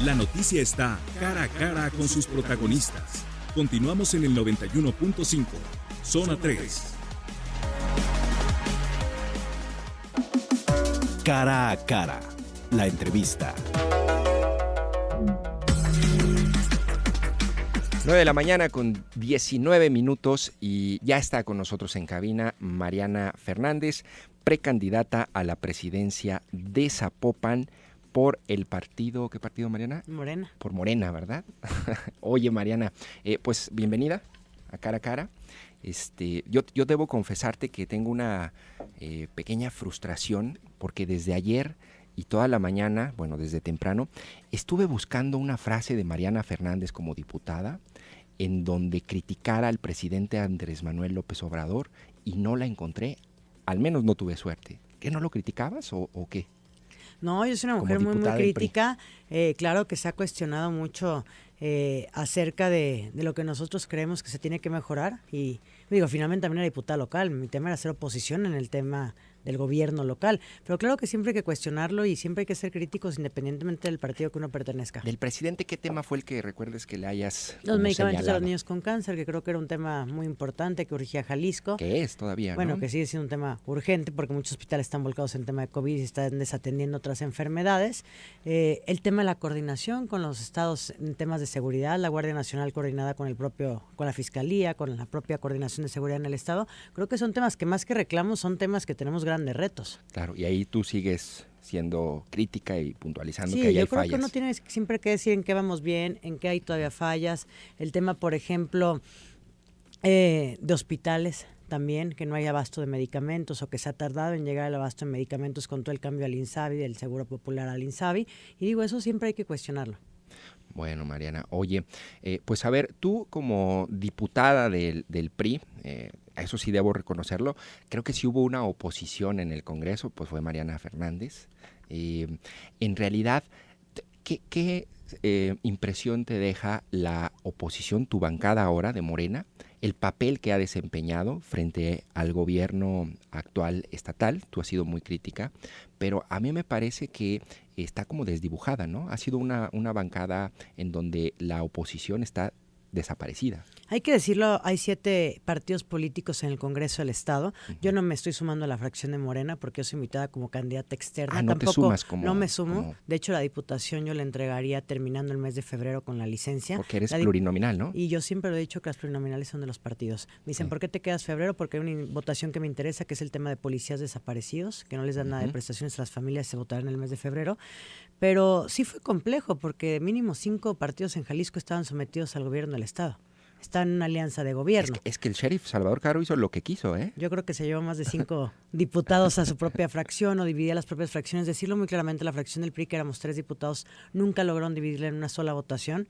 La noticia está cara a cara con sus protagonistas. Continuamos en el 91.5, Zona 3. Cara a cara, la entrevista. 9 de la mañana con 19 minutos y ya está con nosotros en cabina Mariana Fernández, precandidata a la presidencia de Zapopan por el partido, ¿qué partido, Mariana? Morena. Por Morena, ¿verdad? Oye, Mariana, pues bienvenida a Cara a Cara. Yo debo confesarte que tengo una pequeña frustración porque desde ayer y toda la mañana, bueno, desde temprano, estuve buscando una frase de Mariana Fernández como diputada en donde criticara al presidente Andrés Manuel López Obrador y no la encontré, al menos no tuve suerte. ¿Qué, no lo criticabas o qué? No, yo soy una mujer muy crítica. Claro que se ha cuestionado mucho acerca de lo que nosotros creemos que se tiene que mejorar. Y digo, finalmente también era diputada local. Mi tema era hacer oposición en el tema del gobierno local. Pero claro que siempre hay que cuestionarlo y siempre hay que ser críticos independientemente del partido que uno pertenezca. ¿Del presidente qué tema fue el que recuerdes que le hayas Los medicamentos señalado? de los niños con cáncer, que creo que era un tema muy importante que urgía a Jalisco. Que es todavía, Bueno, ¿no? que sigue siendo un tema urgente porque muchos hospitales están volcados en tema de COVID y están desatendiendo otras enfermedades. El tema de la coordinación con los estados en temas de seguridad, la Guardia Nacional coordinada con la Fiscalía, con la propia coordinación de seguridad en el estado, creo que son temas que más que reclamos son temas que tenemos grandes retos. Claro, y ahí tú sigues siendo crítica y puntualizando Sí, que ahí hay yo creo fallas. que uno tiene siempre que decir en qué vamos bien, en qué hay todavía fallas. El tema, por ejemplo, de hospitales también, que no hay abasto de medicamentos o que se ha tardado en llegar al abasto de medicamentos con todo el cambio al INSABI, del Seguro Popular al INSABI. Y digo, eso siempre hay que cuestionarlo. Bueno, Mariana, oye, pues a ver, tú como diputada del PRI, eso sí debo reconocerlo, creo que sí hubo una oposición en el Congreso, pues fue Mariana Fernández. En realidad, ¿qué impresión te deja la oposición, tu bancada ahora de Morena, el papel que ha desempeñado frente al gobierno actual estatal? Tú has sido muy crítica, pero a mí me parece que está como desdibujada, ¿no? Ha sido una bancada en donde la oposición está desaparecida. Hay que decirlo, hay 7 partidos políticos en el Congreso del Estado. Uh-huh. Yo no me estoy sumando a la fracción de Morena porque yo soy invitada como candidata externa. No Tampoco te sumas como... No me sumo. Como... De hecho, la diputación yo la entregaría terminando el mes de febrero con la licencia. Porque eres plurinominal, ¿no? Y yo siempre lo he dicho que las plurinominales son de los partidos. Me dicen, ¿por qué te quedas febrero? Porque hay una votación que me interesa, que es el tema de policías desaparecidos, que no les dan nada de prestaciones a las familias, se votará en el mes de febrero. Pero sí fue complejo porque mínimo 5 partidos en Jalisco estaban sometidos al gobierno del Estado. Está en una alianza de gobierno. Es que el sheriff Salvador Caro hizo lo que quiso, ¿eh? Yo creo que se llevó más de 5 diputados a su propia fracción o dividía las propias fracciones. Decirlo muy claramente, la fracción del PRI, que éramos 3 diputados, nunca lograron dividirla en una sola votación,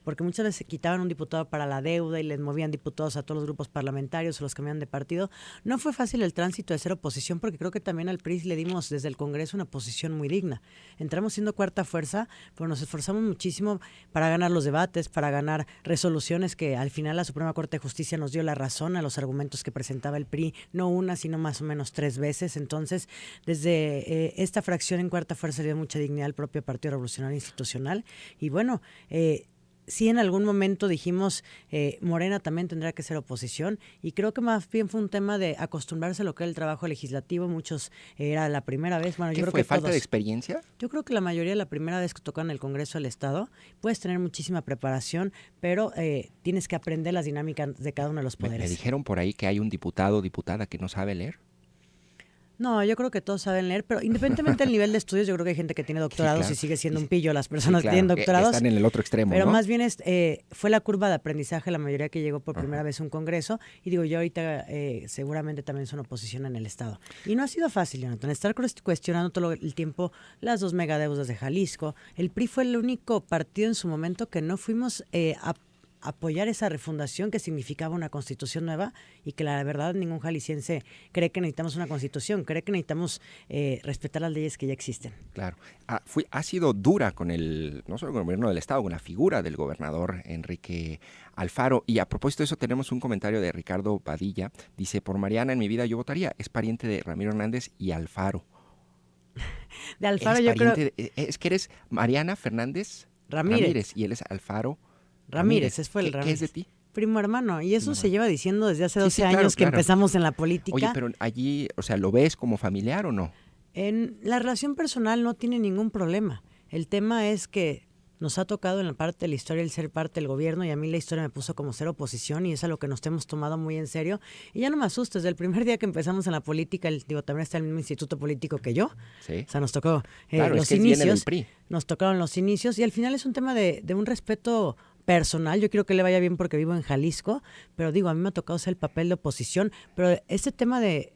porque muchas veces se quitaban un diputado para la deuda y les movían diputados a todos los grupos parlamentarios o los cambiaban de partido. No fue fácil el tránsito de ser oposición, porque creo que también al PRI le dimos desde el Congreso una posición muy digna. Entramos siendo cuarta fuerza, pero nos esforzamos muchísimo para ganar los debates, para ganar resoluciones que al final la Suprema Corte de Justicia nos dio la razón a los argumentos que presentaba el PRI, no una, sino más o menos 3 veces. Entonces, desde esta fracción en cuarta fuerza le dio mucha dignidad al propio Partido Revolucionario Institucional. Y bueno, sí, en algún momento dijimos Morena también tendrá que ser oposición, y creo que más bien fue un tema de acostumbrarse a lo que era el trabajo legislativo. Muchos era la primera vez. Bueno, yo creo fue que falta todos, de experiencia. Yo creo que la mayoría la primera vez que tocan el Congreso del Estado. Puedes tener muchísima preparación, pero tienes que aprender las dinámicas de cada uno de los poderes. Me dijeron por ahí que hay un diputado o diputada que no sabe leer. No, yo creo que todos saben leer, pero independientemente del nivel de estudios, yo creo que hay gente que tiene doctorados, sí, claro, y sigue siendo un pillo las personas que tienen doctorados. Están en el otro extremo, pero ¿no? más bien fue la curva de aprendizaje la mayoría que llegó por primera vez a un congreso, y digo, yo ahorita seguramente también son oposición en el Estado. Y no ha sido fácil, Jonathan, estar cuestionando todo el tiempo las 2 megadeudas de Jalisco. El PRI fue el único partido en su momento que no fuimos a apoyar esa refundación que significaba una constitución nueva, y que la verdad ningún jalisciense cree que necesitamos una constitución, cree que necesitamos respetar las leyes que ya existen. Claro, ha sido dura con no solo con el gobierno del Estado, con la figura del gobernador Enrique Alfaro. Y a propósito de eso, tenemos un comentario de Ricardo Padilla. Dice, por Mariana en mi vida yo votaría, es pariente de Ramiro Hernández y Alfaro. De Alfaro ¿Eres yo creo... pariente es que eres Mariana Fernández Ramírez. y él es Alfaro Ramírez, ese fue el ¿Qué Ramírez. es de ti? Primo hermano, y eso Primo se hermano. lleva diciendo desde hace Sí, 12 sí, claro, años que claro. empezamos en la política. Oye, pero allí, o sea, ¿lo ves como familiar o no? En la relación personal no tiene ningún problema. El tema es que nos ha tocado en la parte de la historia el ser parte del gobierno, y a mí la historia me puso como ser oposición, y es algo que nos hemos tomado muy en serio. Y ya no me asustes, desde el primer día que empezamos en la política, también está el mismo instituto político que yo. Sí. O sea, nos tocó Claro, los es que viene del inicios. PRI. Nos tocaron los inicios, y al final es un tema de un respeto personal. Yo quiero que le vaya bien porque vivo en Jalisco, pero digo, a mí me ha tocado ser el papel de oposición, pero este tema de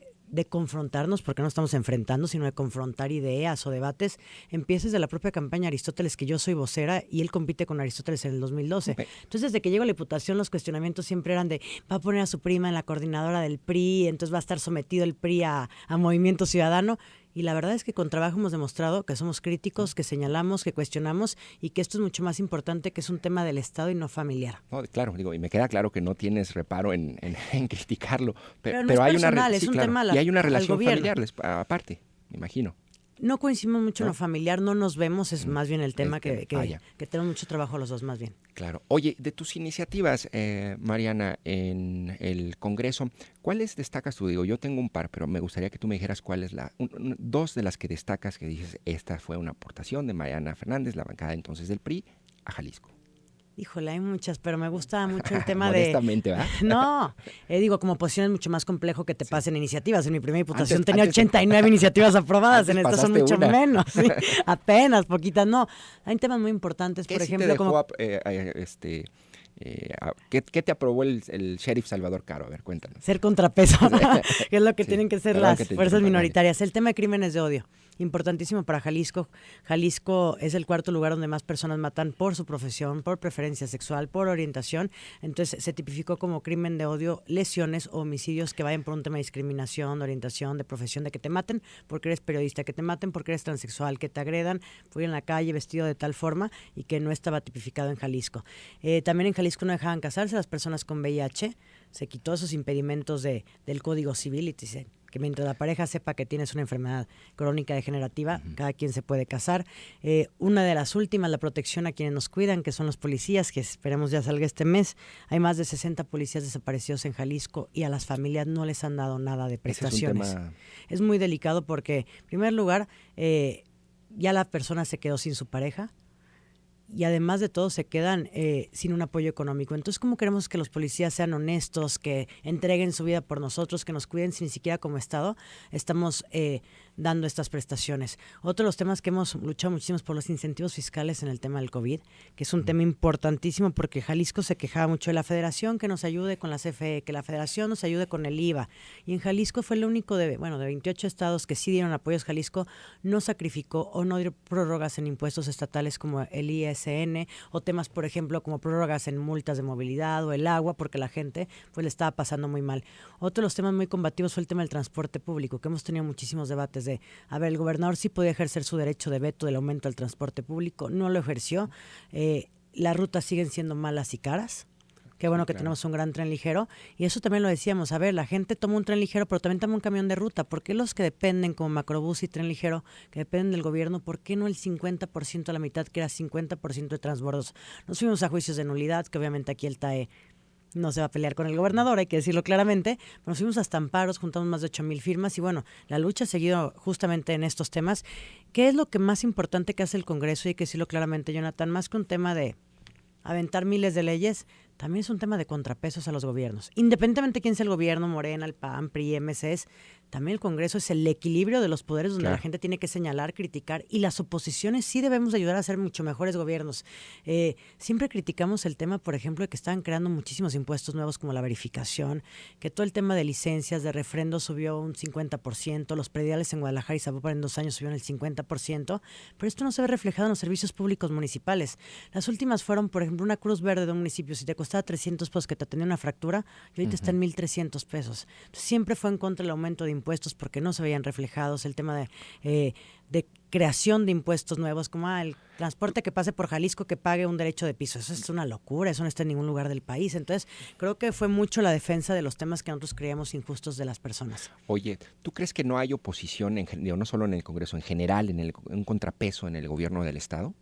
confrontarnos, porque no estamos enfrentando, sino de confrontar ideas o debates, empieza desde la propia campaña Aristóteles, que yo soy vocera, y él compite con Aristóteles en el 2012. Ok. Entonces, desde que llego a la Diputación, los cuestionamientos siempre eran de, va a poner a su prima en la coordinadora del PRI, entonces va a estar sometido el PRI a Movimiento Ciudadano. Y la verdad es que con trabajo hemos demostrado que somos críticos, que señalamos, que cuestionamos, y que esto es mucho más importante, que es un tema del Estado y no familiar. No, claro, digo, y me queda claro que no tienes reparo en criticarlo, Pero no es hay personal, es sí, un claro, tema y hay una al relación gobierno. familiar aparte, me imagino. No coincidimos mucho en ¿No? lo familiar, no nos vemos, es más bien el tema tema. que tenemos mucho trabajo los dos más bien. Claro. Oye, de tus iniciativas, Mariana, en el Congreso, ¿cuáles destacas tú? Digo, yo tengo un par, pero me gustaría que tú me dijeras cuáles dos de las que destacas que dices, esta fue una aportación de Mariana Fernández, la bancada entonces del PRI, a Jalisco. Híjole, hay muchas, pero me gusta mucho el tema de... Modestamente, ¿verdad? No, digo, como oposición es mucho más complejo que te pasen iniciativas. En mi primera diputación Antes- tenía antes- 89 iniciativas aprobadas, antes en estas son pasaste mucho una. menos, sí, apenas, poquitas. No, hay temas muy importantes, ¿Qué por sí ejemplo, te dejó, como... ¿qué te aprobó el sheriff Salvador Caro? A ver, cuéntanos. Ser contrapeso, que es lo que Sí, tienen que ser perdón las que te fuerzas interrumpa, minoritarias. El tema de crímenes de odio, importantísimo para Jalisco. Jalisco es el cuarto lugar donde más personas matan por su profesión, por preferencia sexual, por orientación. Entonces se tipificó como crimen de odio, lesiones o homicidios que vayan por un tema de discriminación, de orientación, de profesión, de que te maten porque eres periodista, que te maten porque eres transexual, que te agredan por ir en la calle vestido de tal forma, y que no estaba tipificado en Jalisco. También en Jalisco no dejaban casarse las personas con VIH, se quitó esos impedimentos del Código Civil y dice que mientras la pareja sepa que tienes una enfermedad crónica degenerativa, cada quien se puede casar. Una de las últimas, la protección a quienes nos cuidan, que son los policías, que esperemos ya salga este mes. Hay más de 60 policías desaparecidos en Jalisco y a las familias no les han dado nada de prestaciones. Ese es un tema... Es muy delicado porque, en primer lugar, ya la persona se quedó sin su pareja, y además de todo se quedan sin un apoyo económico. Entonces, ¿cómo queremos que los policías sean honestos, que entreguen su vida por nosotros, que nos cuiden si ni siquiera como Estado estamos dando estas prestaciones? Otro de los temas que hemos luchado muchísimo es por los incentivos fiscales en el tema del COVID, que es un tema importantísimo porque Jalisco se quejaba mucho de la Federación, que nos ayude con la CFE, que la Federación nos ayude con el IVA. Y en Jalisco fue el único de 28 estados que sí dieron apoyos. Jalisco no sacrificó o no dio prórrogas en impuestos estatales como el ISN, o temas, por ejemplo, como prórrogas en multas de movilidad o el agua, porque la gente pues le estaba pasando muy mal. Otro de los temas muy combativos fue el tema del transporte público, que hemos tenido muchísimos debates de, a ver, el gobernador sí podía ejercer su derecho de veto del aumento del transporte público, no lo ejerció. Las rutas siguen siendo malas y caras. Qué bueno que tenemos un gran tren ligero. Y eso también lo decíamos. A ver, la gente toma un tren ligero, pero también toma un camión de ruta. ¿Por qué los que dependen, como Macrobús y tren ligero, que dependen del gobierno, por qué no el 50% a la mitad, que era 50% de transbordos? Nos fuimos a juicios de nulidad, que obviamente aquí el TAE no se va a pelear con el gobernador, hay que decirlo claramente. Pero nos fuimos hasta amparos, juntamos más de 8,000 firmas y bueno, la lucha ha seguido justamente en estos temas. ¿Qué es lo que más importante que hace el Congreso? Y hay que decirlo claramente, Jonathan, más que un tema de aventar miles de leyes, también es un tema de contrapesos a los gobiernos. Independientemente de quién sea el gobierno, Morena, el PAN, PRI, MCs, también el Congreso es el equilibrio de los poderes donde la gente tiene que señalar, criticar, y las oposiciones sí debemos ayudar a ser mucho mejores gobiernos. Siempre criticamos el tema, por ejemplo, de que estaban creando muchísimos impuestos nuevos como la verificación, que todo el tema de licencias, de refrendo subió un 50%, los prediales en Guadalajara y Zapopan en 2 años subieron el 50%, pero esto no se ve reflejado en los servicios públicos municipales. Las últimas fueron, por ejemplo, una cruz verde de un municipio, si te costaba costaba 300 pesos que te atendía una fractura, y ahorita está en 1,300 pesos. Entonces, siempre fue en contra del aumento de impuestos porque no se veían reflejados el tema de creación de impuestos nuevos, como el transporte que pase por Jalisco que pague un derecho de piso. Eso es una locura, eso no está en ningún lugar del país. Entonces, creo que fue mucho la defensa de los temas que nosotros creíamos injustos de las personas. Oye, ¿tú crees que no hay oposición, no solo en el Congreso, en general, un contrapeso en el gobierno del Estado?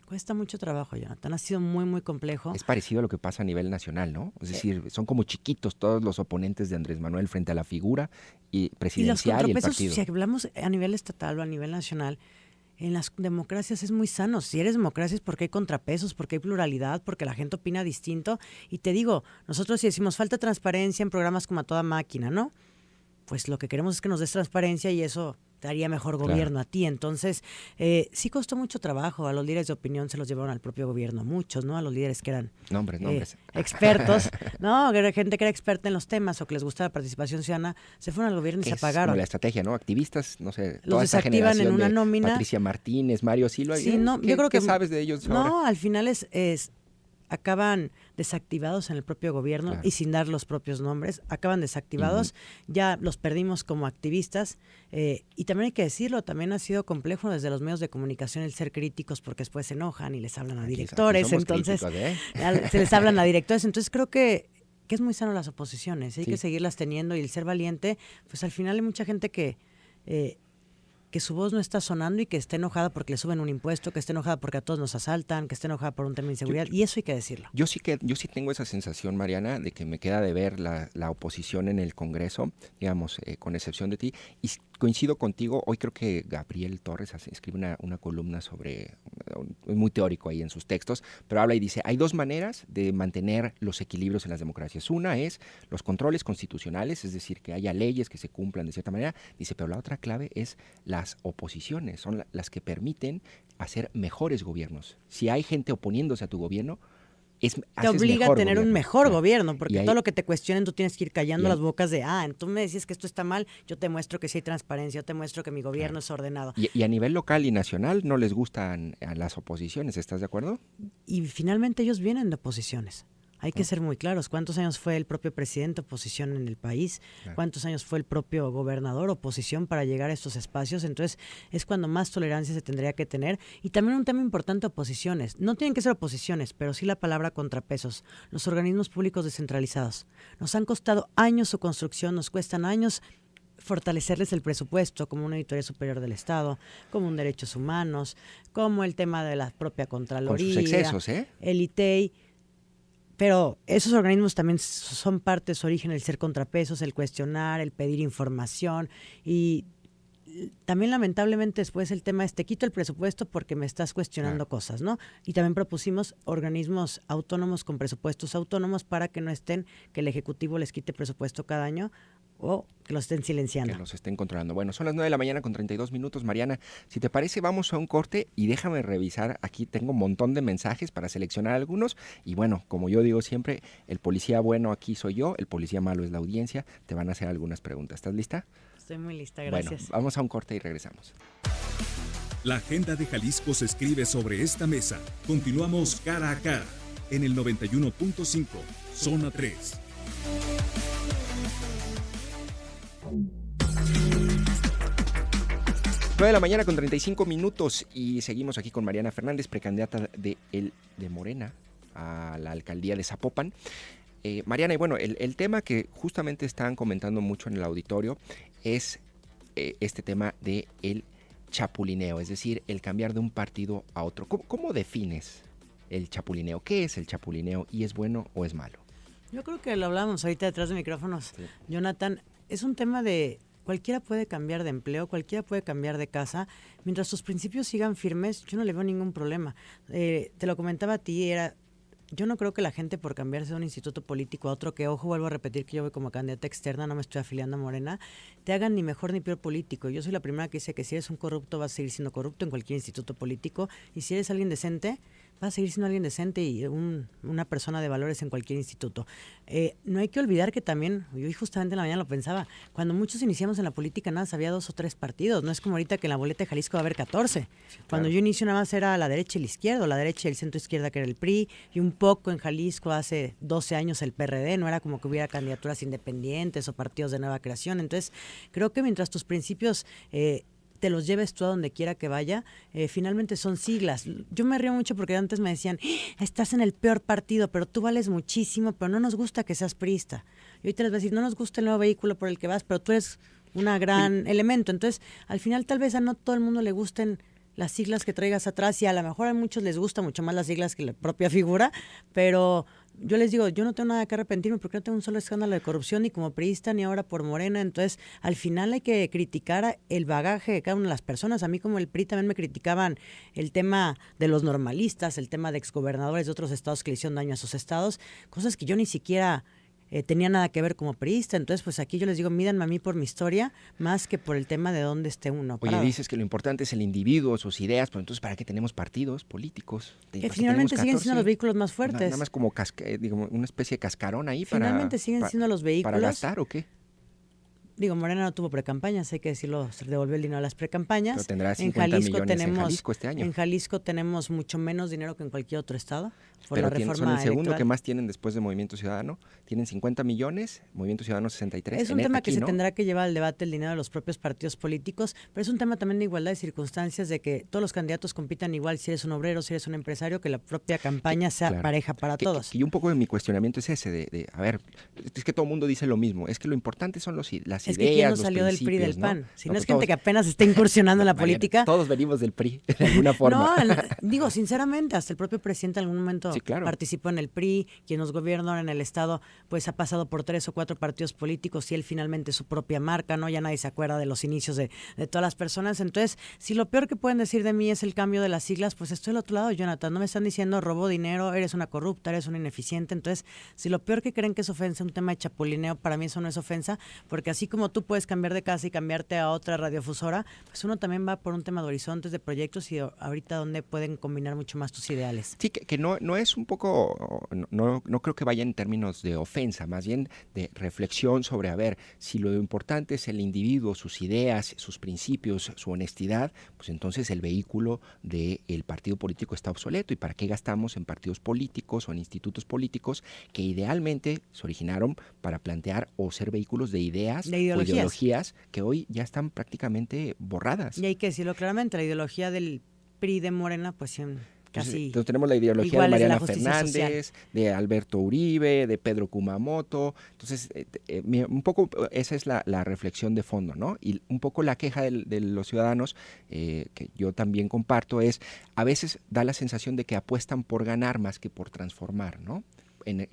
Cuesta mucho trabajo, Jonathan. Ha sido muy, muy complejo. Es parecido a lo que pasa a nivel nacional, ¿no? Es decir, son como chiquitos todos los oponentes de Andrés Manuel frente a la figura presidencial y el partido. Si hablamos a nivel estatal o a nivel nacional, en las democracias es muy sano. Si eres democracia es porque hay contrapesos, porque hay pluralidad, porque la gente opina distinto. Y te digo, nosotros si decimos falta transparencia en programas como A Toda Máquina, ¿no? Pues lo que queremos es que nos des transparencia y eso te haría mejor gobierno a ti. Entonces, sí costó mucho trabajo. A los líderes de opinión se los llevaron al propio gobierno, muchos, ¿no? A los líderes que eran nombres. Expertos, ¿no? Gente que era experta en los temas o que les gustaba la participación ciudadana, se fueron al gobierno y se apagaron. Como la estrategia, ¿no? Activistas, no sé, los desactivan en una nómina. Patricia Martínez, Mario Silva. Sí, no, yo creo que ¿qué sabes de ellos ahora? No, al final acaban desactivados en el propio gobierno y sin dar los propios nombres, acaban desactivados, ya los perdimos como activistas y también hay que decirlo, también ha sido complejo desde los medios de comunicación el ser críticos porque después se enojan y les hablan a directores, entonces se les hablan a directores, entonces creo que es muy sano las oposiciones, hay que seguirlas teniendo y el ser valiente, pues al final hay mucha gente que su voz no está sonando y que esté enojada porque le suben un impuesto, que esté enojada porque a todos nos asaltan, que esté enojada por un tema de inseguridad, y eso hay que decirlo. Yo sí tengo esa sensación, Mariana, de que me queda de ver la oposición en el Congreso, digamos, con excepción de ti, y coincido contigo. Hoy creo que Gabriel Torres escribe una columna sobre, muy teórico ahí en sus textos, pero habla y dice, hay dos maneras de mantener los equilibrios en las democracias. Una es los controles constitucionales, es decir, que haya leyes que se cumplan de cierta manera, dice, pero la otra clave es las oposiciones, son las que permiten hacer mejores gobiernos. Si hay gente oponiéndose a tu gobierno, te obliga a tener un mejor gobierno, porque todo lo que te cuestionen tú tienes que ir callando las bocas de, tú me decís que esto está mal, yo te muestro que sí hay transparencia, yo te muestro que mi gobierno es ordenado. Y a nivel local y nacional no les gustan a las oposiciones, ¿estás de acuerdo? Y finalmente ellos vienen de oposiciones. Hay que ser muy claros. ¿Cuántos años fue el propio presidente oposición en el país? ¿Cuántos años fue el propio gobernador oposición para llegar a estos espacios? Entonces, es cuando más tolerancia se tendría que tener. Y también un tema importante, oposiciones. No tienen que ser oposiciones, pero sí la palabra contrapesos. Los organismos públicos descentralizados. Nos han costado años su construcción, nos cuestan años fortalecerles el presupuesto, como una auditoría superior del Estado, como un derechos humanos, como el tema de la propia Contraloría. Con sus excesos, el ITEI. Pero esos organismos también son parte de su origen, el ser contrapesos, el cuestionar, el pedir información y también lamentablemente después el tema es te quito el presupuesto porque me estás cuestionando cosas, ¿no? Y también propusimos organismos autónomos con presupuestos autónomos para que no estén, que el Ejecutivo les quite presupuesto cada año o que los estén silenciando. Que los estén controlando. Bueno, son las 9 de la mañana con 32 minutos. Mariana, si te parece, vamos a un corte y déjame revisar. Aquí tengo un montón de mensajes para seleccionar algunos. Y bueno, como yo digo siempre, el policía bueno aquí soy yo, el policía malo es la audiencia. Te van a hacer algunas preguntas. ¿Estás lista? Estoy muy lista, gracias. Bueno, vamos a un corte y regresamos. La agenda de Jalisco se escribe sobre esta mesa. Continuamos cara a cara en el 91.5, Zona 3. Nueve de la mañana con 35 minutos y seguimos aquí con Mariana Fernández, precandidata de Morena a la alcaldía de Zapopan. Mariana, y bueno, el tema que justamente están comentando mucho en el auditorio es este tema de el chapulineo, es decir, el cambiar de un partido a otro. ¿Cómo defines el chapulineo? ¿Qué es el chapulineo y es bueno o es malo? Yo creo que lo hablamos ahorita detrás de micrófonos, sí. Jonathan, es un tema de cualquiera puede cambiar de empleo, cualquiera puede cambiar de casa, mientras tus principios sigan firmes, yo no le veo ningún problema. Te lo comentaba a ti, yo no creo que la gente por cambiarse de un instituto político a otro, que ojo, vuelvo a repetir que yo voy como candidata externa, no me estoy afiliando a Morena, te hagan ni mejor ni peor político. Yo soy la primera que dice que si eres un corrupto vas a seguir siendo corrupto en cualquier instituto político y si eres alguien decente va a seguir siendo alguien decente y una persona de valores en cualquier instituto. No hay que olvidar que también, yo justamente en la mañana lo pensaba, cuando muchos iniciamos en la política nada más había 2 o 3 partidos, no es como ahorita que en la boleta de Jalisco va a haber 14. Sí, claro. Cuando yo inicio nada más era la derecha y la izquierda, o la derecha y el centro izquierda que era el PRI, y un poco en Jalisco hace 12 años el PRD, no era como que hubiera candidaturas independientes o partidos de nueva creación. Entonces, creo que mientras tus principios te los lleves tú a donde quiera que vaya, finalmente son siglas. Yo me río mucho porque antes me decían, estás en el peor partido, pero tú vales muchísimo, pero no nos gusta que seas priista. Y ahorita les voy a decir, no nos gusta el nuevo vehículo por el que vas, pero tú eres un gran elemento. Entonces, al final tal vez a no todo el mundo le gusten las siglas que traigas atrás, y a lo mejor a muchos les gusta mucho más las siglas que la propia figura, pero yo les digo, yo no tengo nada que arrepentirme porque no tengo un solo escándalo de corrupción ni como priista ni ahora por Morena. Entonces, al final hay que criticar el bagaje de cada una de las personas. A mí como el PRI también me criticaban el tema de los normalistas, el tema de exgobernadores de otros estados que le hicieron daño a sus estados, cosas que yo ni siquiera tenía nada que ver como priista. Entonces, pues aquí yo les digo, mídanme a mí por mi historia más que por el tema de dónde esté uno parado. Oye, dices que lo importante es el individuo, sus ideas, pero entonces ¿para qué tenemos partidos políticos? Que finalmente siguen siendo los vehículos más fuertes. Nada más como una especie de cascarón ahí finalmente siguen siendo los vehículos. ¿Para gastar o qué? Digo, Morena no tuvo precampañas, hay que decirlo, se devolvió el dinero a las precampañas. Pero tendrá 50 millones en Jalisco este año. En Jalisco tenemos mucho menos dinero que en cualquier otro estado por pero la reforma son el segundo electoral. que más tienen después de Movimiento Ciudadano. Tienen 50 millones, Movimiento Ciudadano 63. Es un tema que se tendrá que llevar al debate el dinero de los propios partidos políticos, pero es un tema también de igualdad de circunstancias, de que todos los candidatos compitan igual, si eres un obrero, si eres un empresario, que la propia campaña sea pareja para todos. Y un poco de mi cuestionamiento es ese, de a ver, es que todo el mundo dice lo mismo, es que lo importante son las ideas, es que ¿quién no salió del PRI del PAN? Si no es gente que apenas está incursionando en la política. Todos venimos del PRI, de alguna forma. No, digo, sinceramente, hasta el propio presidente en algún momento participó en el PRI, quien nos gobierna en el Estado, pues ha pasado por 3 o 4 partidos políticos y él finalmente su propia marca, ¿no? Ya nadie se acuerda de los inicios de todas las personas. Entonces, si lo peor que pueden decir de mí es el cambio de las siglas, pues estoy al otro lado, Jonathan. No me están diciendo robo dinero, eres una corrupta, eres una ineficiente. Entonces, si lo peor que creen que es ofensa, un tema de chapulineo, para mí eso no es ofensa, porque así como tú puedes cambiar de casa y cambiarte a otra radiofusora, pues uno también va por un tema de horizontes, de proyectos y ahorita donde pueden combinar mucho más tus ideales. Sí, que no es un poco, no creo que vaya en términos de ofensa, más bien de reflexión sobre, a ver, si lo importante es el individuo, sus ideas, sus principios, su honestidad, pues entonces el vehículo del partido político está obsoleto. ¿Y para qué gastamos en partidos políticos o en institutos políticos que idealmente se originaron para plantear o ser vehículos de ideas o ideologías que hoy ya están prácticamente borradas? Y hay que decirlo claramente, la ideología del PRI de Morena, pues casi entonces tenemos la ideología de Mariana Fernández, de Alberto Uribe, de Pedro Kumamoto. Entonces, un poco esa es la reflexión de fondo, ¿no? Y un poco la queja de los ciudadanos, que yo también comparto, es a veces da la sensación de que apuestan por ganar más que por transformar, ¿no?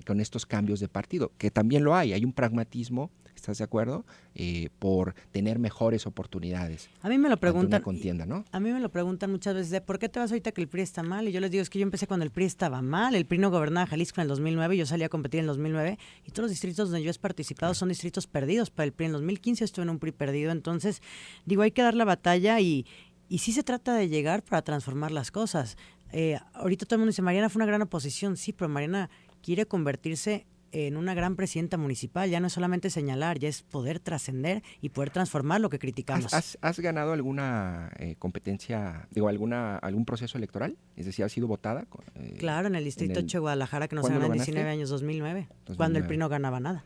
Con estos cambios de partido, que también lo hay un pragmatismo, ¿estás de acuerdo? Por tener mejores oportunidades. A mí me lo preguntan, una contienda, ¿no? A mí me lo preguntan muchas veces, ¿por qué te vas ahorita que el PRI está mal? Y yo les digo, es que yo empecé cuando el PRI estaba mal, el PRI no gobernaba Jalisco en el 2009, yo salí a competir en el 2009, y todos los distritos donde yo he participado son distritos perdidos para el PRI. En 2015 estuve en un PRI perdido, entonces, digo, hay que dar la batalla y sí se trata de llegar para transformar las cosas. Ahorita todo el mundo dice, Mariana fue una gran oposición, sí, pero Mariana quiere convertirse en una gran presidenta municipal. Ya no es solamente señalar, ya es poder trascender y poder transformar lo que criticamos. ¿Has ganado alguna competencia, algún proceso electoral? Es decir, ¿has sido votada? Claro, en el distrito 8 de Guadalajara, que nos ganó en 19 años, 2009, cuando el PRI no ganaba nada.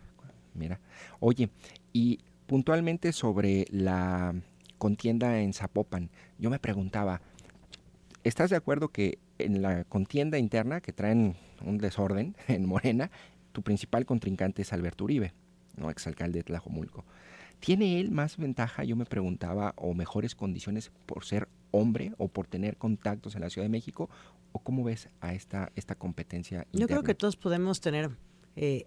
Mira, oye, y puntualmente sobre la contienda en Zapopan, yo me preguntaba, ¿estás de acuerdo que en la contienda interna que traen un desorden en Morena, tu principal contrincante es Alberto Uribe, ¿no? Exalcalde de Tlajomulco? ¿Tiene él más ventaja, yo me preguntaba, o mejores condiciones por ser hombre o por tener contactos en la Ciudad de México? ¿O cómo ves a esta competencia interna? Yo creo que todos podemos tener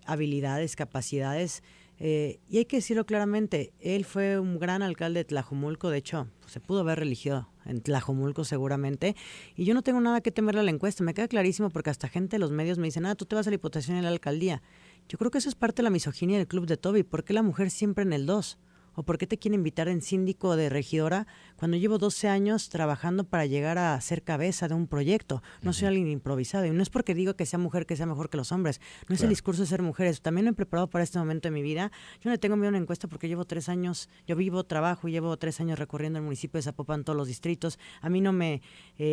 habilidades, capacidades, y hay que decirlo claramente, él fue un gran alcalde de Tlajomulco, de hecho, pues, se pudo haber reelegido en Tlajomulco seguramente, y yo no tengo nada que temerle a la encuesta, me queda clarísimo porque hasta gente de los medios me dicen, tú te vas a la Diputación y a la alcaldía. Yo creo que eso es parte de la misoginia del Club de Toby. ¿Por qué la mujer siempre en el 2? ¿O por qué te quieren invitar en síndico de regidora cuando llevo 12 años trabajando para llegar a ser cabeza de un proyecto? No soy alguien improvisado. Y no es porque digo que sea mujer que sea mejor que los hombres. No es el discurso de ser mujeres. También me he preparado para este momento de mi vida. Yo no le tengo miedo a una encuesta porque llevo 3 años, yo vivo, trabajo y llevo 3 años recorriendo el municipio de Zapopan, todos los distritos. A mí no me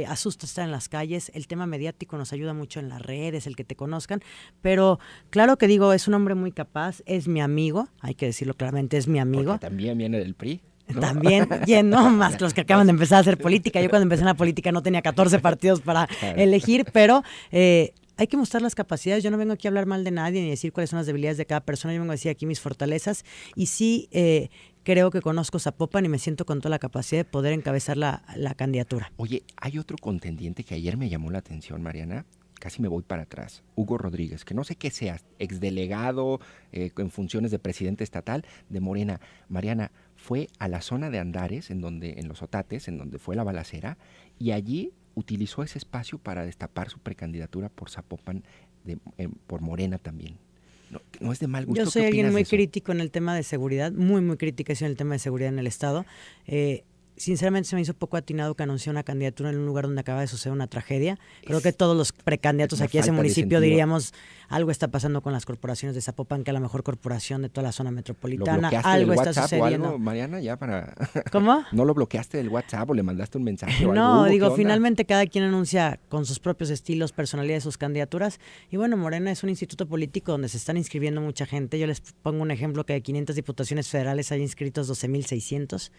asusta estar en las calles. El tema mediático nos ayuda mucho en las redes, el que te conozcan. Pero claro que digo, es un hombre muy capaz, es mi amigo, hay que decirlo claramente, es mi amigo. Porque también viene del PRI, ¿no? También, no más los que acaban de empezar a hacer política. Yo cuando empecé en la política no tenía 14 partidos para elegir, pero hay que mostrar las capacidades. Yo no vengo aquí a hablar mal de nadie ni decir cuáles son las debilidades de cada persona. Yo vengo a decir aquí mis fortalezas y sí creo que conozco Zapopan y me siento con toda la capacidad de poder encabezar la candidatura. Oye, hay otro contendiente que ayer me llamó la atención, Mariana. Casi me voy para atrás. Hugo Rodríguez, que no sé qué sea, exdelegado en funciones de presidente estatal de Morena. Mariana, fue a la zona de Andares, en los Otates, en donde fue la balacera, y allí utilizó ese espacio para destapar su precandidatura por Zapopan, por Morena también. No es de mal gusto. Yo soy alguien muy crítico en el tema de seguridad, muy crítica en el tema de seguridad en el Estado. Sinceramente se me hizo poco atinado que anunció una candidatura en un lugar donde acaba de suceder una tragedia. Creo que todos los precandidatos aquí a ese municipio diríamos algo está pasando con las corporaciones de Zapopan, que es la mejor corporación de toda la zona metropolitana. Algo está sucediendo. Algo, Mariana, ya para... ¿Cómo? ¿No lo bloqueaste del WhatsApp o le mandaste un mensaje o algo? No, digo, finalmente cada quien anuncia con sus propios estilos, personalidades, sus candidaturas. Y bueno, Morena es un instituto político donde se están inscribiendo mucha gente. Yo les pongo un ejemplo que de 500 diputaciones federales hay inscritos 12,600.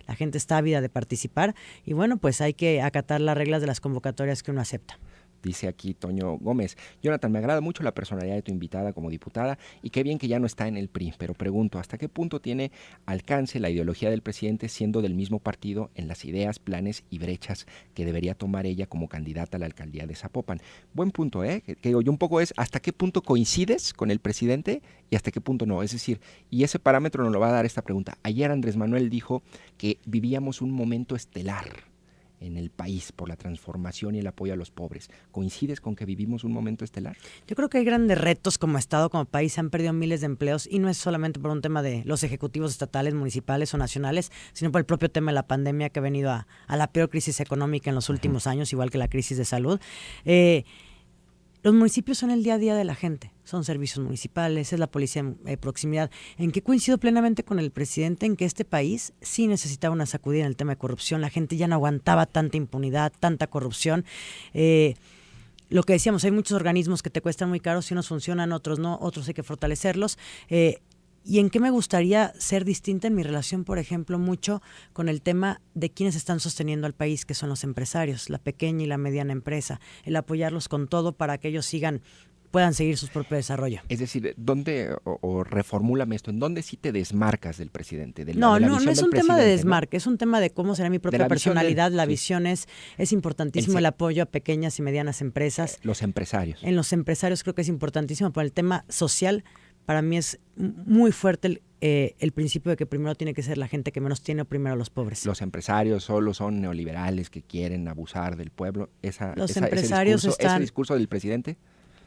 La gente está ávida de participar y bueno, pues hay que acatar las reglas de las convocatorias que uno acepta. Dice aquí Toño Gómez, Jonathan, me agrada mucho la personalidad de tu invitada como diputada y qué bien que ya no está en el PRI, pero pregunto, ¿hasta qué punto tiene alcance la ideología del presidente siendo del mismo partido en las ideas, planes y brechas que debería tomar ella como candidata a la alcaldía de Zapopan? Buen punto, que digo yo un poco es hasta qué punto coincides con el presidente y hasta qué punto no, es decir, y ese parámetro nos lo va a dar esta pregunta. Ayer Andrés Manuel dijo que vivíamos un momento estelar en el país por la transformación y el apoyo a los pobres. ¿Coincides con que vivimos un momento estelar? Yo creo que hay grandes retos como Estado, como país. Se han perdido miles de empleos y no es solamente por un tema de los ejecutivos estatales, municipales o nacionales, sino por el propio tema de la pandemia que ha venido a la peor crisis económica en los últimos años, igual que la crisis de salud. Los municipios son el día a día de la gente, son servicios municipales, es la policía de proximidad. ¿En qué coincido plenamente con el presidente? En que este país sí necesitaba una sacudida en el tema de corrupción. La gente ya no aguantaba tanta impunidad, tanta corrupción. Lo que decíamos, hay muchos organismos que te cuestan muy caros, si unos funcionan, otros no, otros hay que fortalecerlos. ¿Y en qué me gustaría ser distinta en mi relación, por ejemplo, mucho con el tema de quienes están sosteniendo al país, que son los empresarios, la pequeña y la mediana empresa, el apoyarlos con todo para que ellos puedan seguir su propio desarrollo? Es decir, ¿dónde, o reformúlame esto, en dónde sí te desmarcas del presidente? No es un tema de desmarque, ¿no? Es un tema de cómo será mi propia personalidad. La visión es importantísimo, el apoyo a pequeñas y medianas empresas. Los empresarios. En los empresarios creo que es importantísimo, por el tema social. Para mí es muy fuerte el principio de que primero tiene que ser la gente que menos tiene o primero los pobres. Los empresarios solo son neoliberales que quieren abusar del pueblo. ¿Ese discurso del presidente?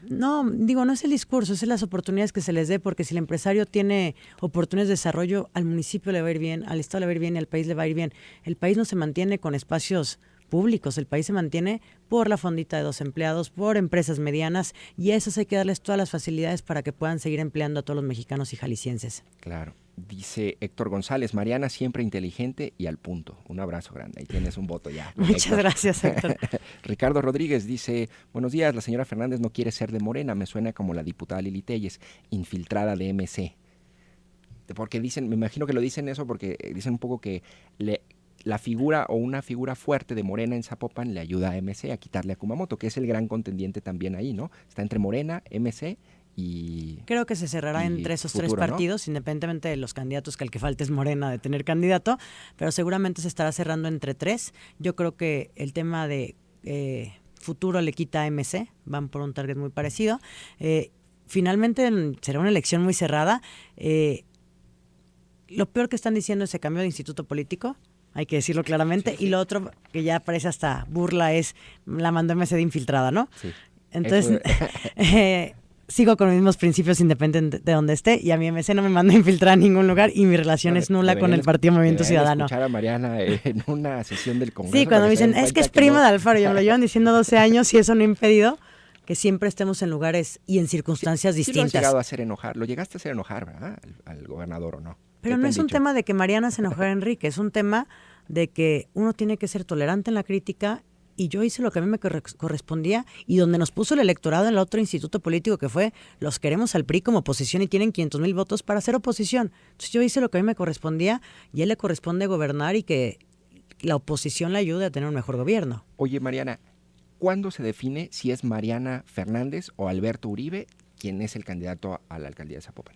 No, no es el discurso, es las oportunidades que se les dé, porque si el empresario tiene oportunidades de desarrollo, al municipio le va a ir bien, al Estado le va a ir bien y al país le va a ir bien. El país no se mantiene con espacios públicos, el país se mantiene por la fondita de 2 empleados, por empresas medianas, y a esas hay que darles todas las facilidades para que puedan seguir empleando a todos los mexicanos y jaliscienses. Claro. Dice Héctor González, Mariana siempre inteligente y al punto. Un abrazo grande. Ahí tienes un voto ya. Muchas gracias, Héctor. Ricardo Rodríguez dice, buenos días, la señora Fernández no quiere ser de Morena, me suena como la diputada Lili Telles, infiltrada de MC. Porque dicen, me imagino que lo dicen eso porque dicen un poco que la figura o una figura fuerte de Morena en Zapopan le ayuda a MC a quitarle a Kumamoto, que es el gran contendiente también ahí, ¿no? Está entre Morena, MC y... Creo que se cerrará entre esos futuro, 3 partidos, ¿no? Independientemente de los candidatos, que el que falte es Morena de tener candidato, pero seguramente se estará cerrando entre 3. Yo creo que el tema de futuro le quita a MC, van por un target muy parecido. Finalmente será una elección muy cerrada. Lo peor que están diciendo es que se cambió de instituto político, hay que decirlo claramente, y lo otro que ya parece hasta burla es la mandó MC de infiltrada, ¿no? Sí. Entonces, sigo con los mismos principios independiente de donde esté, y a mi MC no me manda a infiltrar a ningún lugar y mi relación es nula con el Partido Movimiento Ciudadano. Escuchar a Mariana en una sesión del Congreso. Sí, cuando me dicen, es que es prima de Alfaro, y me lo llevan diciendo 12 años y eso no ha impedido que siempre estemos en lugares y en circunstancias distintas. Sí lo has llegado a hacer enojar, lo llegaste a hacer enojar, ¿verdad? Al gobernador, ¿o no? Pero no es un tema de que Mariana se enojara a Enrique, es un tema de que uno tiene que ser tolerante en la crítica, y yo hice lo que a mí me correspondía, y donde nos puso el electorado en el otro instituto político que fue, los queremos al PRI como oposición y tienen 500,000 votos para ser oposición. Entonces yo hice lo que a mí me correspondía, y a él le corresponde gobernar y que la oposición le ayude a tener un mejor gobierno. Oye, Mariana, ¿cuándo se define si es Mariana Fernández o Alberto Uribe quien es el candidato a la alcaldía de Zapopan?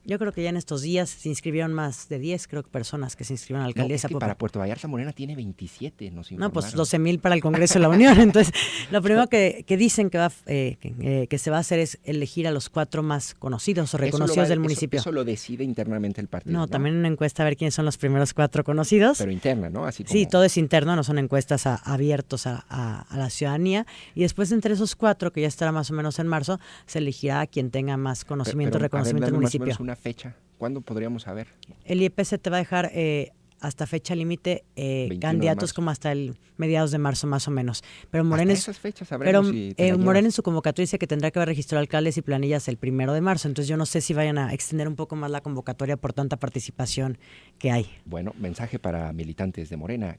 Yo creo que ya en estos días se inscribieron más de 10, creo que personas que se inscribieron a la alcaldía de Zapopan. Para Puerto Vallarta Morena tiene 27, nos informaron. No, pues 12,000 para el Congreso de la Unión. Entonces, lo primero que dicen que se va a hacer es elegir a los 4 más conocidos o reconocidos del municipio. Eso lo decide internamente el partido. No, también una encuesta a ver quiénes son los primeros 4 conocidos. Pero interna, ¿no? Así como... Sí, todo es interno, no son encuestas abiertos a la ciudadanía. Y después, entre esos 4, que ya estará más o menos en marzo, se elegirá a quien tenga más conocimiento y reconocimiento del municipio. Más o menos una fecha. ¿Cuándo podríamos saber? El IEPC te va a dejar hasta fecha límite candidatos como hasta el mediados de marzo más o menos. Pero Morena, esas fechas sabremos Morena en su convocatoria dice que tendrá que haber registrado alcaldes y planillas el 1 de marzo. Entonces yo no sé si vayan a extender un poco más la convocatoria por tanta participación que hay. Bueno, mensaje para militantes de Morena.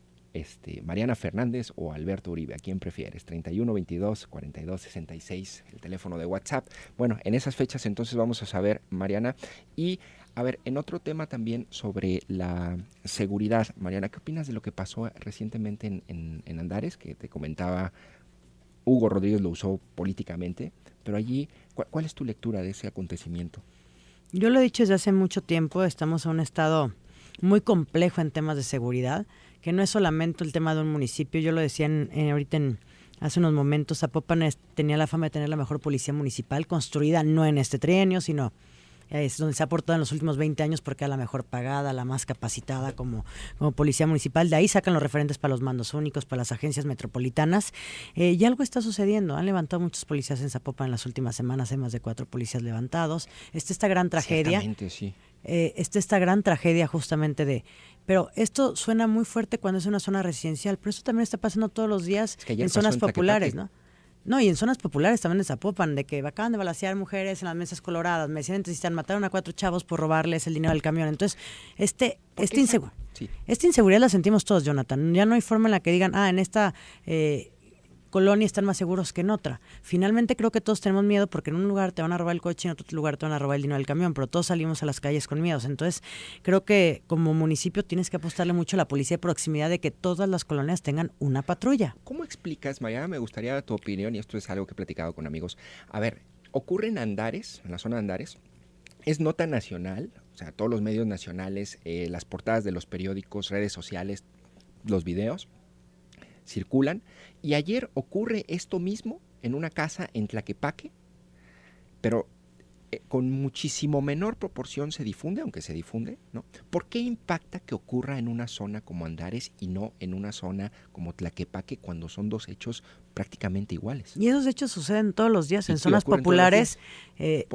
Mariana Fernández o Alberto Uribe, ¿a quién prefieres? 31 22 42 66, el teléfono de WhatsApp. Bueno, en esas fechas entonces vamos a saber, Mariana. Y a ver, en otro tema también sobre la seguridad, Mariana, ¿qué opinas de lo que pasó recientemente en Andares? Que te comentaba, Hugo Rodríguez lo usó políticamente, pero allí, ¿cuál es tu lectura de ese acontecimiento? Yo lo he dicho desde hace mucho tiempo, estamos en un estado muy complejo en temas de seguridad, que no es solamente el tema de un municipio. Yo lo decía hace unos momentos, Zapopan tenía la fama de tener la mejor policía municipal, construida no en este trienio, sino es donde se ha aportado en los últimos 20 años porque era la mejor pagada, la más capacitada como policía municipal. De ahí sacan los referentes para los mandos únicos, para las agencias metropolitanas. Y algo está sucediendo. Han levantado muchos policías en Zapopan en las últimas semanas, hay más de 4 policías levantados. Esta gran tragedia. Ciertamente, sí. Esta gran tragedia justamente pero esto suena muy fuerte cuando es una zona residencial, pero esto también está pasando todos los días en zonas populares, ¿no? No, y en zonas populares también de Zapopan, de que acaban de balacear mujeres en las mesas coloradas, me decían, mataron a 4 chavos por robarles el dinero del camión. Entonces, esta inseguridad la sentimos todos, Jonathan. Ya no hay forma en la que digan, en esta colonia están más seguros que en otra. Finalmente creo que todos tenemos miedo porque en un lugar te van a robar el coche y en otro lugar te van a robar el dinero del camión, pero todos salimos a las calles con miedos. Entonces creo que como municipio tienes que apostarle mucho a la policía de proximidad, de que todas las colonias tengan una patrulla. ¿Cómo explicas, Mariana? Me gustaría tu opinión, y esto es algo que he platicado con amigos. A ver, ocurre en Andares, en la zona de Andares, es nota nacional, o sea, todos los medios nacionales, las portadas de los periódicos, redes sociales, los videos circulan. Y ayer ocurre esto mismo en una casa en Tlaquepaque, pero con muchísimo menor proporción se difunde, aunque se difunde, ¿no? ¿Por qué impacta que ocurra en una zona como Andares y no en una zona como Tlaquepaque cuando son 2 hechos prácticamente iguales? Y esos hechos suceden todos los días en zonas populares.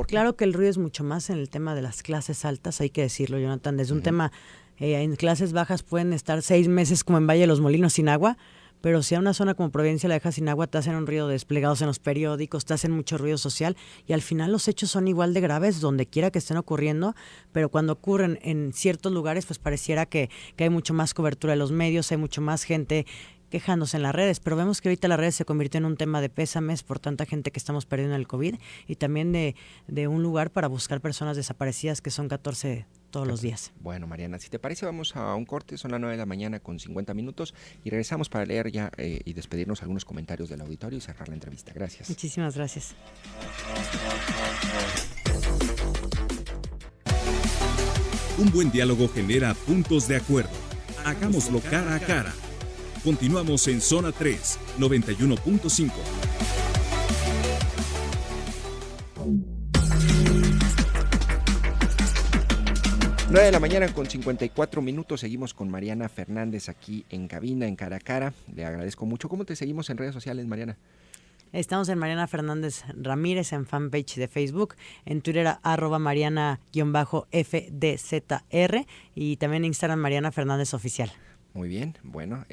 Claro que el ruido es mucho más en el tema de las clases altas, hay que decirlo, Jonathan. Desde un tema, en clases bajas pueden estar 6 meses como en Valle de los Molinos sin agua, pero si a una zona como Providencia la dejas sin agua, te hacen un ruido desplegados en los periódicos, te hacen mucho ruido social, y al final los hechos son igual de graves donde quiera que estén ocurriendo, pero cuando ocurren en ciertos lugares, pues pareciera que hay mucho más cobertura de los medios, hay mucho más gente quejándose en las redes, pero vemos que ahorita las redes se convirtió en un tema de pésames por tanta gente que estamos perdiendo en el COVID, y también de un lugar para buscar personas desaparecidas, que son 14 todos los días. Bueno, Mariana, si te parece, vamos a un corte, son las 9 de la mañana con 50 minutos, y regresamos para leer ya y despedirnos algunos comentarios del auditorio y cerrar la entrevista. Gracias. Muchísimas gracias. Un buen diálogo genera puntos de acuerdo. Hagámoslo cara a cara. Continuamos en Zona 3, 91.5. 9 de la mañana con 54 minutos, seguimos con Mariana Fernández aquí en cabina, en Cara a Cara. Le agradezco mucho. ¿Cómo te seguimos en redes sociales, Mariana? Estamos en Mariana Fernández Ramírez en fanpage de Facebook, en Twitter @Mariana_FDZR y también en Instagram Mariana Fernández Oficial. Muy bien, bueno,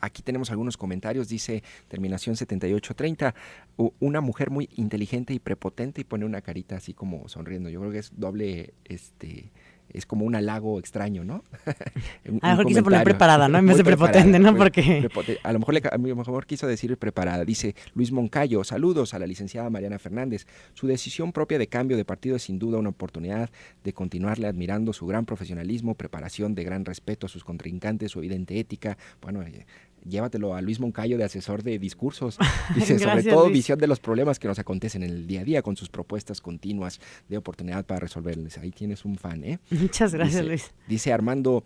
aquí tenemos algunos comentarios, dice terminación 7830, una mujer muy inteligente y prepotente y pone una carita así como sonriendo. Yo creo que es doble, es como un halago extraño, ¿no? A lo mejor quiso poner preparada, ¿no? En vez de prepotente, ¿no? Porque a lo mejor quiso decir preparada. Dice Luis Moncayo, saludos a la licenciada Mariana Fernández. Su decisión propia de cambio de partido es sin duda una oportunidad de continuarle admirando su gran profesionalismo, preparación, de gran respeto a sus contrincantes, su evidente ética. Bueno, llévatelo a Luis Moncayo de asesor de discursos. Dice, sobre todo, Luis, visión de los problemas que nos acontecen en el día a día con sus propuestas continuas de oportunidad para resolverles. Ahí tienes un fan, ¿eh? Muchas gracias, Luis. Dice Armando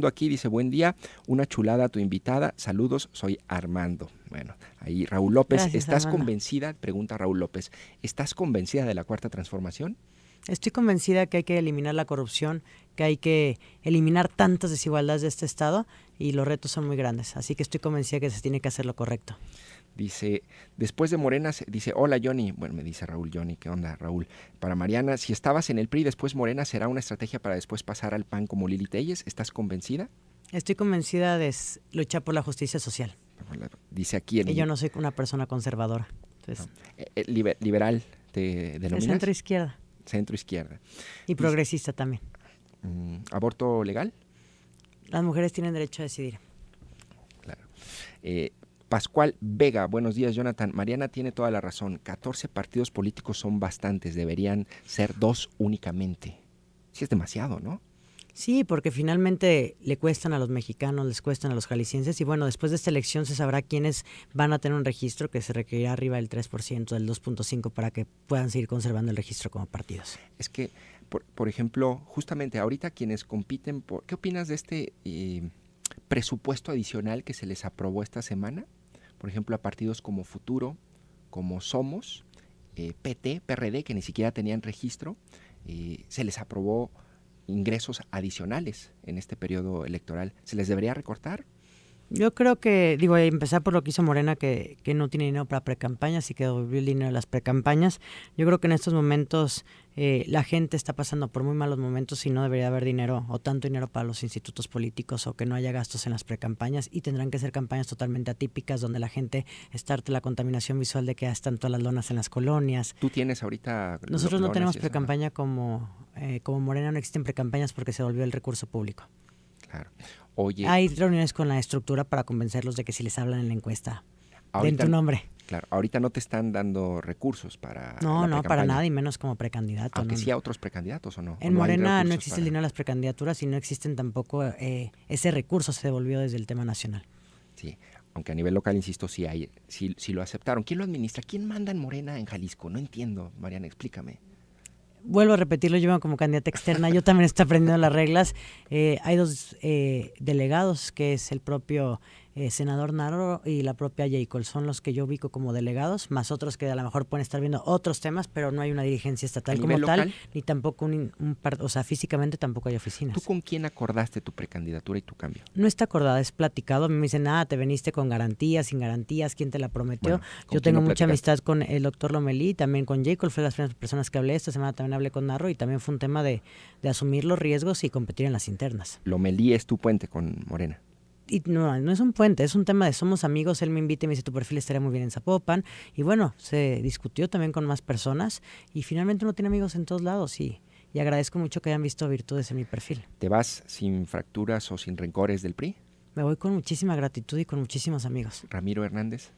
aquí, dice, buen día, una chulada a tu invitada, saludos, soy Armando. Bueno, ahí Raúl López, Gracias, ¿estás Armando. convencida? Pregunta Raúl López, ¿estás convencida de la Cuarta Transformación? Estoy convencida que hay que eliminar la corrupción, que hay que eliminar tantas desigualdades de este Estado y los retos son muy grandes. Así que estoy convencida que se tiene que hacer lo correcto. Dice, después de Morena, dice, hola Johnny, bueno, me dice Raúl, Johnny, ¿qué onda Raúl? Para Mariana, si estabas en el PRI después Morena, ¿será una estrategia para después pasar al PAN como Lili Telles? ¿Estás convencida? Estoy convencida de luchar por la justicia social. Dice aquí... Y yo no soy una persona conservadora. Entonces, liberal, ¿te de denominas? centro izquierda. Centro izquierda. Y progresista también. ¿Aborto legal? Las mujeres tienen derecho a decidir. Claro. Pascual Vega, buenos días Jonathan. Mariana tiene toda la razón. 14 partidos políticos son bastantes, deberían ser 2 únicamente. Sí es demasiado, ¿no? Sí, porque finalmente le cuestan a los mexicanos, les cuestan a los jaliscienses y bueno, después de esta elección se sabrá quiénes van a tener un registro que se requerirá arriba del 3%, del 2.5% para que puedan seguir conservando el registro como partidos. Es que, por ejemplo, justamente ahorita quienes compiten, ¿qué opinas de este presupuesto adicional que se les aprobó esta semana? Por ejemplo, a partidos como Futuro, como Somos, PT, PRD, que ni siquiera tenían registro, se les aprobó ingresos adicionales en este periodo electoral. ¿Se les debería recortar? Yo creo que, empezar por lo que hizo Morena, que no tiene dinero para precampañas y que devolvió el dinero de las precampañas. Yo creo que en estos momentos la gente está pasando por muy malos momentos y no debería haber dinero o tanto dinero para los institutos políticos o que no haya gastos en las precampañas y tendrán que ser campañas totalmente atípicas donde la gente está harta de la contaminación visual de que ya están todas las lonas en las colonias. ¿Tú tienes ahorita? Nosotros no tenemos precampaña como Morena, no existen precampañas porque se volvió el recurso público. Claro. Oye, hay reuniones con la estructura para convencerlos de que si les hablan en la encuesta, den tu nombre. Claro, ahorita no te están dando recursos para No, para nada, y menos como precandidato. Aunque sí a otros precandidatos, ¿o no? En Morena no existe el dinero de las precandidaturas y no existen tampoco, ese recurso se devolvió desde el tema nacional. Sí, aunque a nivel local, insisto, sí lo aceptaron. ¿Quién lo administra? ¿Quién manda en Morena en Jalisco? No entiendo, Mariana, explícame. Vuelvo a repetirlo, yo como candidata externa, yo también estoy aprendiendo las reglas. Hay 2 delegados, que es el propio senador Narro y la propia Jacob, son los que yo ubico como delegados, más otros que a lo mejor pueden estar viendo otros temas, pero no hay una dirigencia estatal como tal, ni tampoco físicamente tampoco hay oficinas. ¿Tú con quién acordaste tu precandidatura y tu cambio? No está acordada, es platicado. A mí me dicen, te veniste con garantías, sin garantías, ¿quién te la prometió? Bueno, yo tengo mucha amistad con el doctor Lomelí, también con Jacob, fue las primeras personas que hablé. Esta semana también hablé con Narro y también fue un tema de asumir los riesgos y competir en las internas. Lomelí es tu puente con Morena. Y no es un puente, es un tema de somos amigos. Él me invita y me dice, tu perfil estaría muy bien en Zapopan. Y bueno, se discutió también con más personas y finalmente uno tiene amigos en todos lados y agradezco mucho que hayan visto virtudes en mi perfil. ¿Te vas sin fracturas o sin rencores del PRI? Me voy con muchísima gratitud y con muchísimos amigos. ¿Ramiro Hernández?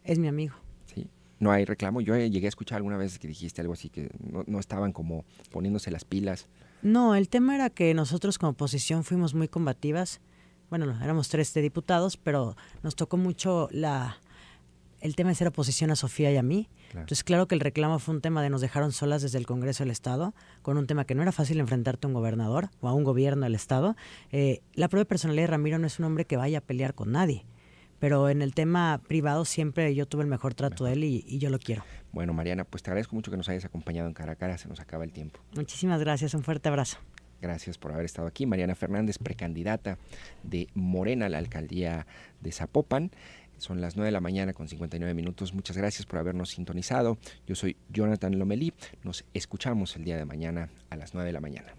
Es mi amigo. Sí. ¿No hay reclamo? Yo llegué a escuchar alguna vez que dijiste algo así, que no estaban como poniéndose las pilas. No, el tema era que nosotros como oposición fuimos muy combativas. Bueno, éramos 3 diputados, pero nos tocó mucho el tema de ser oposición a Sofía y a mí. Claro. Entonces, claro que el reclamo fue un tema de nos dejaron solas desde el Congreso del Estado, con un tema que no era fácil enfrentarte a un gobernador o a un gobierno del Estado. La propia personalidad de Ramiro no es un hombre que vaya a pelear con nadie, pero en el tema privado siempre yo tuve el mejor trato de él y yo lo quiero. Bueno, Mariana, pues te agradezco mucho que nos hayas acompañado en Cara a Cara, se nos acaba el tiempo. Muchísimas gracias, un fuerte abrazo. Gracias por haber estado aquí. Mariana Fernández, precandidata de Morena a la alcaldía de Zapopan. Son las 9 de la mañana con 59 minutos. Muchas gracias por habernos sintonizado. Yo soy Jonathan Lomelí. Nos escuchamos el día de mañana a las 9 de la mañana.